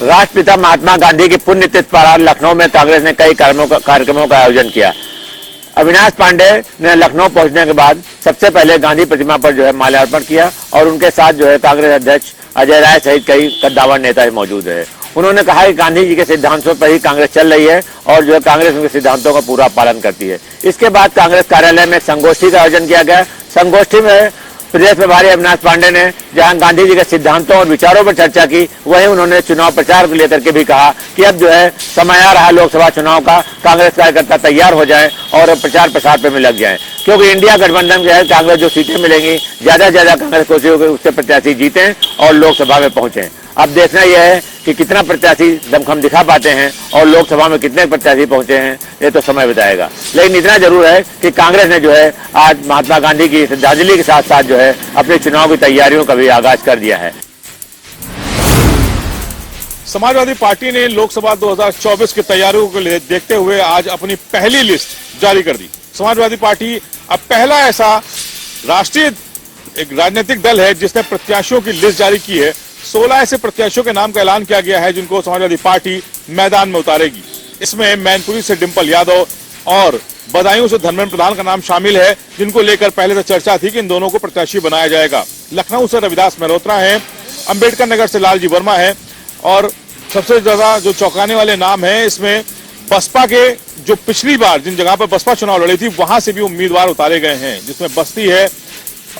राष्ट्रपिता महात्मा गांधी की पुण्यतिथि पर आज लखनऊ में कांग्रेस ने कई कार्यक्रमों का आयोजन किया। अविनाश पांडे ने लखनऊ पहुंचने के बाद सबसे पहले गांधी प्रतिमा पर माल्यार्पण किया और उनके साथ कांग्रेस अध्यक्ष अजय राय सहित कई कद्दावर नेता मौजूद रहे। उन्होंने कहा कि गांधी जी के सिद्धांतों पर ही कांग्रेस चल रही है और कांग्रेस उनके सिद्धांतों का पूरा पालन करती है। इसके बाद कांग्रेस कार्यालय में संगोष्ठी का आयोजन किया गया। संगोष्ठी में प्रदेश प्रभारी अविनाश पांडे ने जहां गांधी जी के सिद्धांतों और विचारों पर चर्चा की, वहीं उन्होंने चुनाव प्रचार को लेकर के भी कहा कि अब समय आ रहा है लोकसभा चुनाव का, कांग्रेस कार्यकर्ता तैयार हो जाएं और प्रचार प्रसार पे में लग जाएं, क्योंकि इंडिया गठबंधन के कांग्रेस जो सीटें मिलेंगी ज्यादा से ज्यादा कांग्रेस कोशिश होगी उससे प्रत्याशी जीतें और लोकसभा में पहुंचे। अब देखना यह है कि कितना प्रत्याशी दमखम दिखा पाते हैं और लोकसभा में कितने प्रत्याशी पहुंचे हैं, ये तो समय बताएगा। लेकिन इतना जरूर है कि कांग्रेस ने आज महात्मा गांधी की श्रद्धांजलि के साथ साथ अपने चुनाव की तैयारियों का भी आगाज कर दिया है। समाजवादी पार्टी ने लोकसभा 2024 की तैयारियों को देखते हुए आज अपनी पहली लिस्ट जारी कर दी। समाजवादी पार्टी अब पहला ऐसा राष्ट्रीय एक राजनीतिक दल है जिसने प्रत्याशियों की लिस्ट जारी की है। 16 ऐसे प्रत्याशियों के नाम का ऐलान किया गया है जिनको समाजवादी पार्टी मैदान में उतारेगी। इसमें मैनपुरी से डिंपल यादव और बदायूं से धर्मेंद्र प्रधान का नाम शामिल है, जिनको लेकर पहले से चर्चा थी कि इन दोनों को प्रत्याशी बनाया जाएगा। लखनऊ से रविदास मेहरोत्रा है, अंबेडकर नगर से लालजी वर्मा है और सबसे ज्यादा जो चौंकाने वाले नाम है इसमें बसपा के जो पिछली बार जिन जगह पर बसपा चुनाव लड़ी थी वहां से भी उम्मीदवार उतारे गए हैं, जिसमें बस्ती है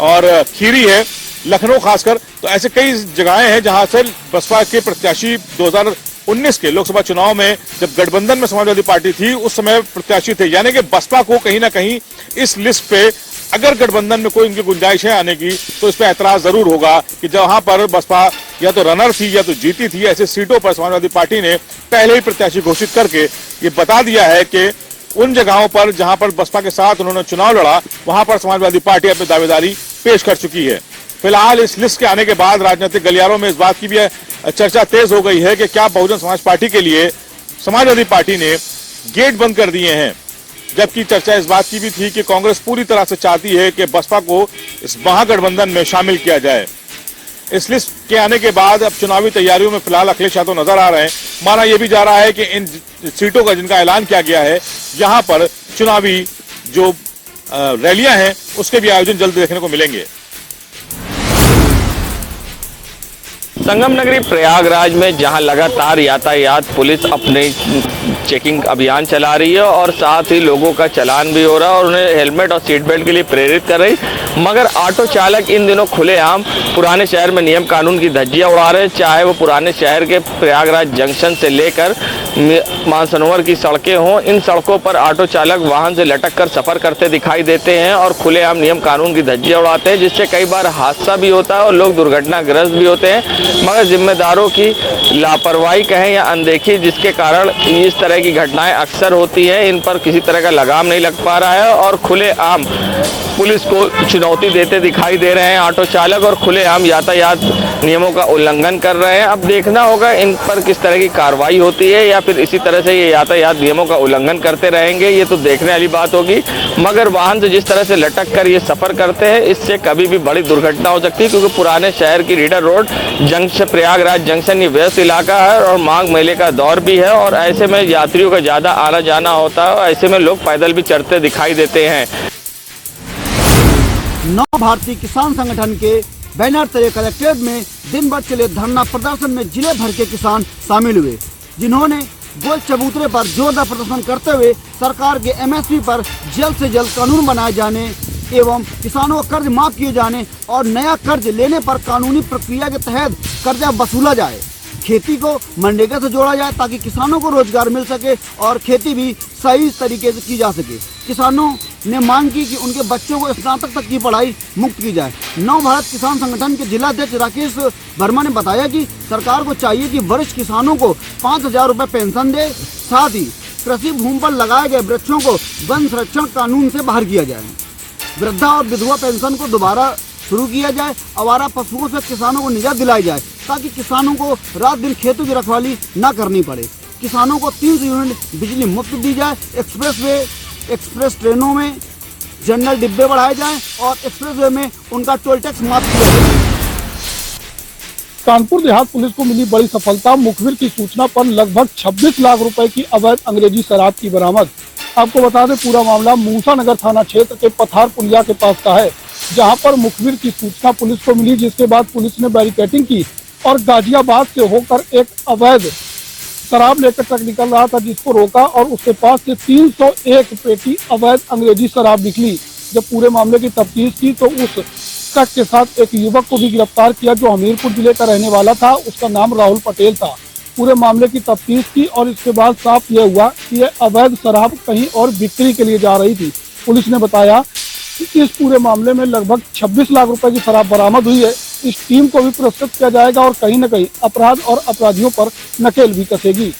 और खीरी है, लखनऊ खासकर। तो ऐसे कई जगहें हैं जहां से बसपा के प्रत्याशी 2019 के लोकसभा चुनाव में जब गठबंधन में समाजवादी पार्टी थी उस समय प्रत्याशी थे, यानी कि बसपा को कहीं ना कहीं इस लिस्ट पे अगर गठबंधन में कोई उनकी गुंजाइश है आने की तो इस पे ऐतराज जरूर होगा कि जहां पर बसपा या तो रनर थी या तो जीती थी, ऐसे सीटों पर समाजवादी पार्टी ने पहले ही प्रत्याशी घोषित करके ये बता दिया है कि उन जगहों पर जहां पर बसपा के साथ उन्होंने चुनाव लड़ा वहां पर समाजवादी पार्टी अपनी दावेदारी पेश कर चुकी है। फिलहाल इस लिस्ट के आने के बाद राजनीतिक गलियारों में इस बात की भी चर्चा तेज हो गई है कि क्या बहुजन समाज पार्टी के लिए समाजवादी पार्टी ने गेट बंद कर दिए हैं, जबकि चर्चा इस बात की भी थी कि कांग्रेस पूरी तरह से चाहती है कि बसपा को इस महागठबंधन में शामिल किया जाए। इस लिस्ट के आने के बाद अब चुनावी तैयारियों में फिलहाल अखिलेश यादव नजर आ रहे हैं। माना यह भी जा रहा है कि इन सीटों का जिनका ऐलान किया गया है यहां पर चुनावी जो रैलियां हैं उसके भी आयोजन जल्द देखने को मिलेंगे। संगम नगरी प्रयागराज में जहां लगातार यातायात पुलिस अपने चेकिंग अभियान चला रही है और साथ ही लोगों का चालान भी हो रहा है और उन्हें हेलमेट और सीट बेल्ट के लिए प्रेरित कर रही, मगर ऑटो चालक इन दिनों खुलेआम पुराने शहर में नियम कानून की धज्जियां उड़ा रहे हैं। चाहे वो पुराने शहर के प्रयागराज जंक्शन से लेकर मानसरोवर की सड़कें हों, इन सड़कों पर ऑटो चालक वाहन से लटक कर सफर करते दिखाई देते हैं और खुलेआम नियम कानून की धज्जियां उड़ाते हैं, जिससे कई बार हादसा भी होता है और लोग दुर्घटनाग्रस्त भी होते हैं। मगर जिम्मेदारों की लापरवाही कहें या अनदेखी, जिसके कारण इस तरह की घटनाएं अक्सर होती हैं, इन पर किसी तरह का लगाम नहीं लग पा रहा है और खुलेआम पुलिस को चुनौती देते दिखाई दे रहे हैं ऑटो चालक और खुलेआम यातायात नियमों का उल्लंघन कर रहे हैं। अब देखना होगा इन पर किस तरह की कार्रवाई होती है या फिर इसी तरह से ये यातायात नियमों का उल्लंघन करते रहेंगे, ये तो देखने वाली बात होगी। मगर वाहन से जिस तरह से लटक कर ये सफर करते हैं इससे कभी भी बड़ी दुर्घटना हो सकती है, क्योंकि पुराने शहर की reader road junction Prayagraj junction ये व्यस्त इलाका है और माघ मेले का दौर भी है और ऐसे में यात्रियों का ज्यादा आना जाना होता है और ऐसे में लोग पैदल भी चढ़ते दिखाई देते हैं। नव भारतीय किसान संगठन के बैनर तले कलेक्ट्रेट में दिन भर चले धरना प्रदर्शन में जिले भर के किसान शामिल हुए, जिन्होंने गोल चबूतरे पर जोरदार प्रदर्शन करते हुए सरकार के एमएसपी पर जल्द से जल्द कानून बनाए जाने एवं किसानों का कर्ज माफ किए जाने और नया कर्ज लेने पर कानूनी प्रक्रिया के तहत कर्जा वसूला जाए, खेती को मनरेगा से जोड़ा जाए ताकि किसानों को रोजगार मिल सके और खेती भी सही तरीके से की जा सके। किसानों ने मांग की कि उनके बच्चों को स्नातक तक की पढ़ाई मुक्त की जाए। नव भारत किसान संगठन के जिला अध्यक्ष राकेश वर्मा ने बताया कि सरकार को चाहिए कि वरिष्ठ किसानों को 5,000 रुपये पेंशन दे, साथ ही कृषि भूमि पर लगाए गए वृक्षों को वन संरक्षण कानून से बाहर किया जाए, वृद्धा और विधवा पेंशन को दोबारा शुरू किया जाए, आवारा पशुओं से किसानों को निजात दिलाई जाए ताकि किसानों को रात दिन खेतों की रखवाली न करनी पड़े, किसानों को 300 यूनिट बिजली मुफ्त दी जाए, एक्सप्रेस ट्रेनों में जनरल डिब्बे बढ़ाए जाए और एक्सप्रेसवे में उनका टोल टैक्स माफ किया जाए। कानपुर देहात पुलिस को मिली बड़ी सफलता। मुखबिर की सूचना पर लगभग 26 लाख रुपए की अवैध अंग्रेजी शराब की बरामद। आपको बता दें पूरा मामला मूसा नगर थाना क्षेत्र के पथार पुलिया के पास का है, जहां पर मुखबिर की सूचना पुलिस को मिली, जिसके बाद पुलिस ने बैरिकेडिंग की और गाजियाबाद से होकर एक अवैध शराब लेकर ट्रक निकल रहा था, जिसको रोका और उसके पास से 301 पेटी अवैध अंग्रेजी शराब निकली। जब पूरे मामले की तफ्तीश की तो उस ट्रक के साथ एक युवक को भी गिरफ्तार किया जो हमीरपुर जिले का रहने वाला था। उसका नाम राहुल पटेल था। पूरे मामले की तफ्तीश की और इसके बाद साफ यह हुआ कि यह अवैध शराब कहीं और बिक्री के लिए जा रही थी। पुलिस ने बताया कि इस पूरे मामले में लगभग 26 लाख रुपए की शराब बरामद हुई है। इस टीम को भी पुरस्कृत किया जाएगा और कहीं न कहीं अपराध और अपराधियों पर नकेल भी कसेगी।